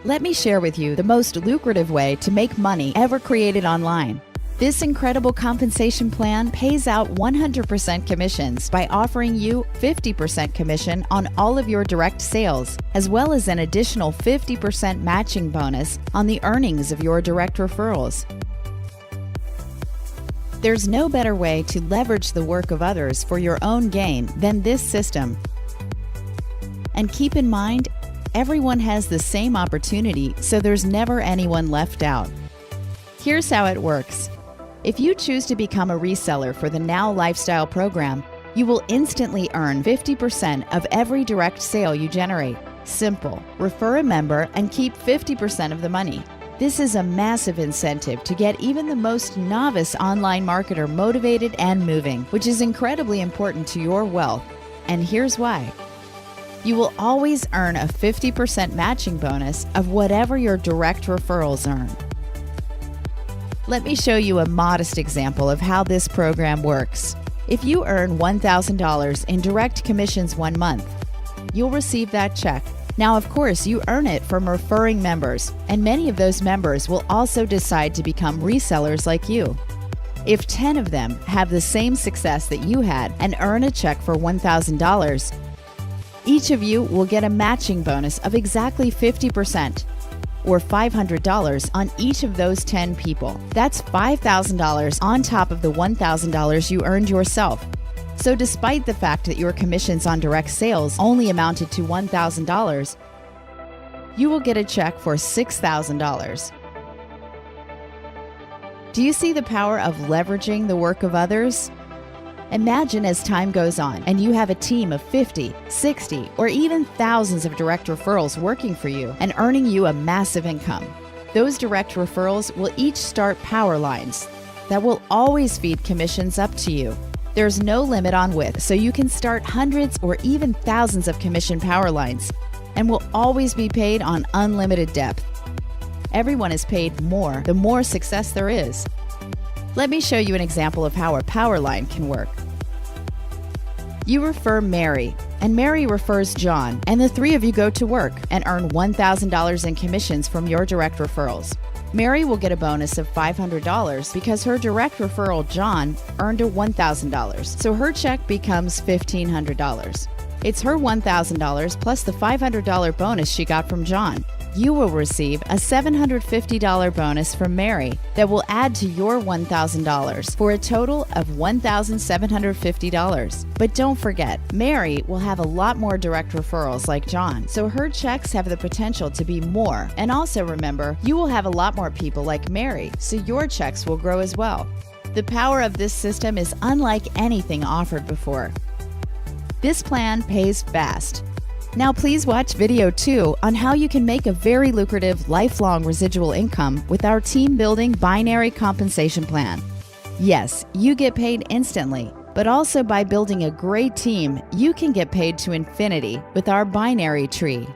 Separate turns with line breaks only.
Let me share with you the most lucrative way to make money ever created online. This incredible compensation plan pays out 100% commissions by offering you 50% commission on all of your direct sales, as well as an additional 50% matching bonus on the earnings of your direct referrals. There's no better way to leverage the work of others for your own gain than this system. And keep in mind, everyone has the same opportunity, so there's never anyone left out. Here's how it works. If you choose to become a reseller for the Now Lifestyle program, you will instantly earn 50% of every direct sale you generate. Simple. Refer a member and keep 50% of the money. This is a massive incentive to get even the most novice online marketer motivated and moving, which is incredibly important to your wealth. And here's why. You will always earn a 50% matching bonus of whatever your direct referrals earn. Let me show you a modest example of how this program works. If you earn $1,000 in direct commissions 1 month, you'll receive that check. Now, of course, you earn it from referring members, and many of those members will also decide to become resellers like you. If 10 of them have the same success that you had and earn a check for $1,000, each of you will get a matching bonus of exactly 50%, or $500 on each of those 10 people. That's $5,000 on top of the $1,000 you earned yourself. So despite the fact that your commissions on direct sales only amounted to $1,000, you will get a check for $6,000. Do you see the power of leveraging the work of others? Imagine as time goes on and you have a team of 50, 60, or even thousands of direct referrals working for you and earning you a massive income. Those direct referrals will each start power lines that will always feed commissions up to you. There's no limit on width, so you can start hundreds or even thousands of commission power lines and will always be paid on unlimited depth. Everyone is paid more the more success there is. Let me show you an example of how a power line can work. You refer Mary, and Mary refers John, and the three of you go to work and earn $1,000 in commissions from your direct referrals. Mary will get a bonus of $500 because her direct referral, John, earned a $1,000, so her check becomes $1,500. It's her $1,000 plus the $500 bonus she got from John. You will receive a $750 bonus from Mary that will add to your $1,000 for a total of $1,750. But don't forget, Mary will have a lot more direct referrals like John, so her checks have the potential to be more. And also remember, you will have a lot more people like Mary, so your checks will grow as well. The power of this system is unlike anything offered before. This plan pays fast. Now please watch video 2 on how you can make a very lucrative lifelong residual income with our team building binary compensation plan. Yes, you get paid instantly, but also by building a great team, you can get paid to infinity with our binary tree.